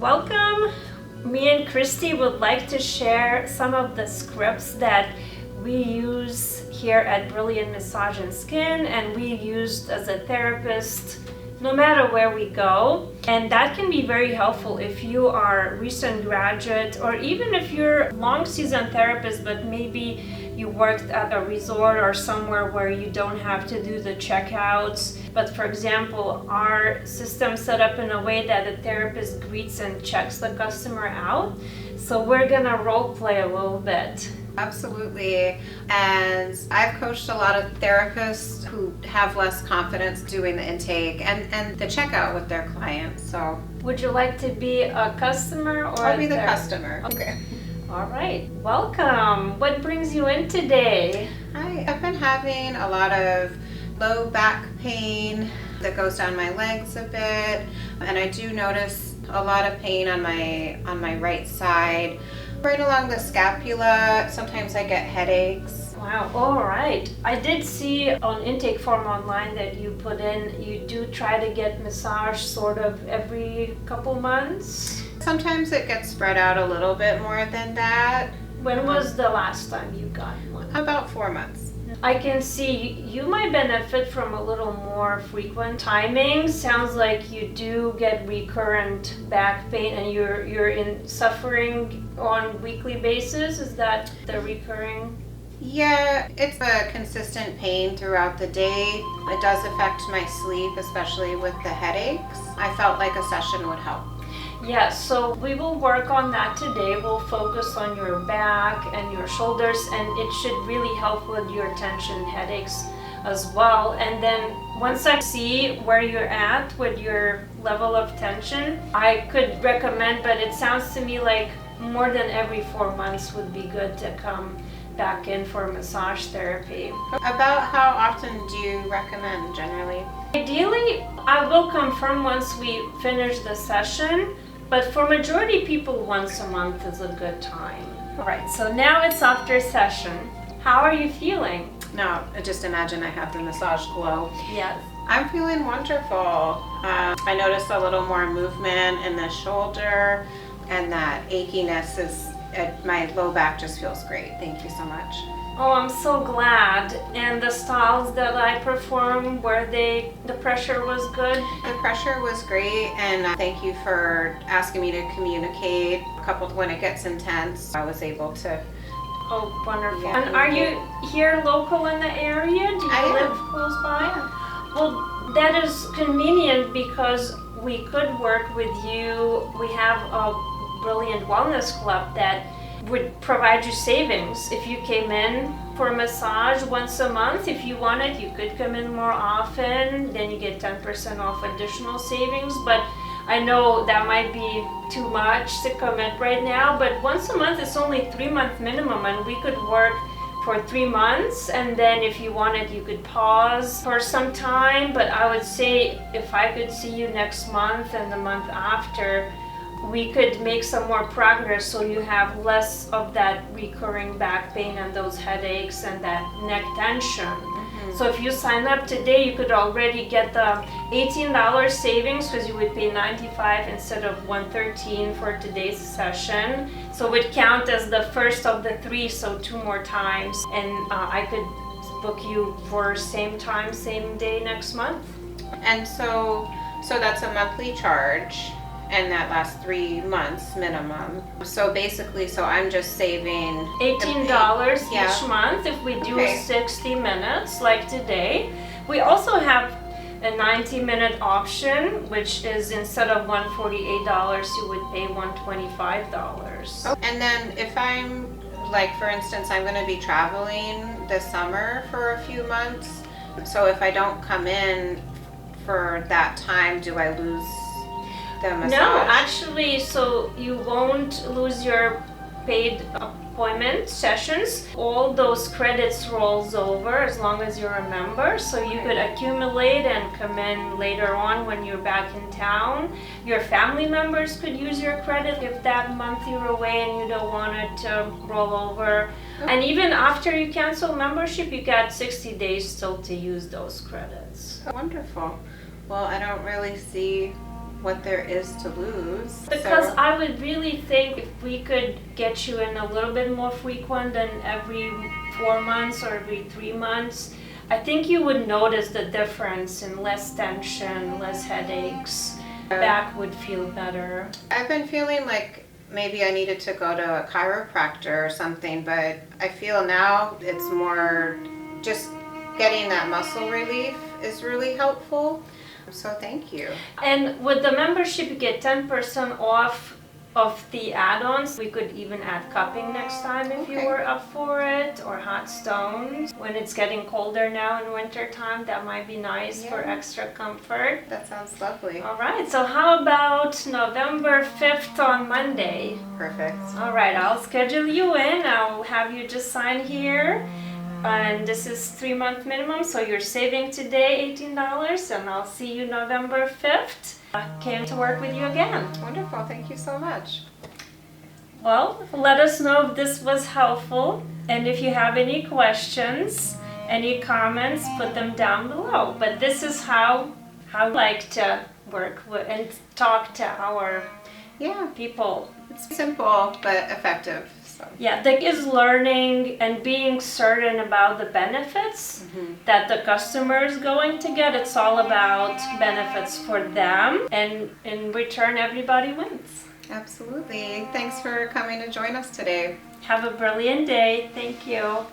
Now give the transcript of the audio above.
Welcome. Me and Christy would like to share some of the scripts that we use here at Brilliant Massage and Skin, and we used as a therapist no matter where we go. And that can be very helpful if you are a recent graduate, or even if you're a long season therapist but maybe you worked at a resort or somewhere where you don't have to do the checkouts. But for example, our system set up in a way that the therapist greets and checks the customer out. So we're gonna role play a little bit. Absolutely. And I've coached a lot of therapists who have less confidence doing the intake and the checkout with their clients. So would you like to be a customer or I'll be the customer. Okay. All right. Welcome. What brings you in today? I've been having a lot of low back pain that goes down my legs a bit, and I do notice a lot of pain on my right side, right along the scapula. Sometimes I get headaches. Wow, all right. I did see on intake form online that you put in, you do try to get massage sort of every couple months. Sometimes it gets spread out a little bit more than that. When was the last time you got one? About 4 months. I can see you might benefit from a little more frequent timing. Sounds like you do get recurrent back pain and you're in suffering on weekly basis. Is that the recurring? Yeah, it's a consistent pain throughout the day. It does affect my sleep, especially with the headaches. I felt like a session would help. Yeah, so we will work on that today. We'll focus on your back and your shoulders, and it should really help with your tension headaches as well. And then once I see where you're at with your level of tension, I could recommend, but it sounds to me like more than every 4 months would be good to come back in for massage therapy. About how often do you recommend generally? Ideally, I will confirm once we finish the session, but for majority people, once a month is a good time. All right, so now it's after session. How are you feeling? No, just imagine I have the massage glow. Yes. I'm feeling wonderful. I noticed a little more movement in the shoulder, and that achiness my low back just feels great. Thank you so much. Oh, I'm so glad. And the styles that I performed, the pressure was good? The pressure was great, and thank you for asking me to communicate. Coupled when it gets intense, I was able to. Oh, wonderful. Yeah, and are you here local in the area? Do you live close by? Yeah. Well, that is convenient because we could work with you. We have a Brilliant Wellness Club that would provide you savings. If you came in for a massage once a month, if you wanted, you could come in more often, then you get 10% off additional savings. But I know that might be too much to commit right now, but once a month is only 3-month minimum, and we could work for 3 months, and then if you wanted, you could pause for some time. But I would say if I could see you next month and the month after, we could make some more progress so you have less of that recurring back pain and those headaches and that neck tension. Mm-hmm. So if you sign up today, you could already get the $18 savings because you would pay $95 instead of $113 for today's session. So it would count as the first of the 3, so 2 more times. And I could book you for same time, same day next month. And so that's a monthly charge. And that lasts 3 months minimum. So basically, I'm just saving $18 each month if we do 60 minutes like today. We also have a 90-minute option, which is instead of $148, you would pay $125. Oh, and then if I'm, like for instance, I'm going to be traveling this summer for a few months. So if I don't come in for that time, do I lose the massage? No, actually, so you won't lose your paid appointment sessions. All those credits rolls over as long as you're a member, so you could accumulate and come in later on when you're back in town. Your family members could use your credit if that month you're away and you don't want it to roll over. And even after you cancel membership, you got 60 days still to use those credits. Wonderful. Well, I don't really see what there is to lose. Because So, I would really think if we could get you in a little bit more frequent than every 4 months or every 3 months, I think you would notice the difference in less tension, less headaches. Back would feel better. I've been feeling like maybe I needed to go to a chiropractor or something, but I feel now it's more just getting that muscle relief is really helpful. So thank you. And with the membership, you get 10% off of the add-ons. We could even add cupping next time if you Okay. were up for it, or hot stones. When it's getting colder now in winter time, that might be nice for Yeah. extra comfort. That sounds lovely. All right, so how about November 5th on Monday? Perfect. All right, I'll schedule you in. I'll have you just sign here. And this is 3-month minimum, so you're saving today $18, and I'll see you November 5th. I came to work with you again. Wonderful. Thank you so much. Well, let us know if this was helpful, and if you have any questions, any comments, put them down below. But this is how I like to work with and talk to our Yeah, people. it's simple but effective. So. Yeah, that is learning and being certain about the benefits that the customer is going to get. It's all about benefits for them, and in return, everybody wins. Absolutely. Thanks for coming to join us today. Have a brilliant day. Thank you.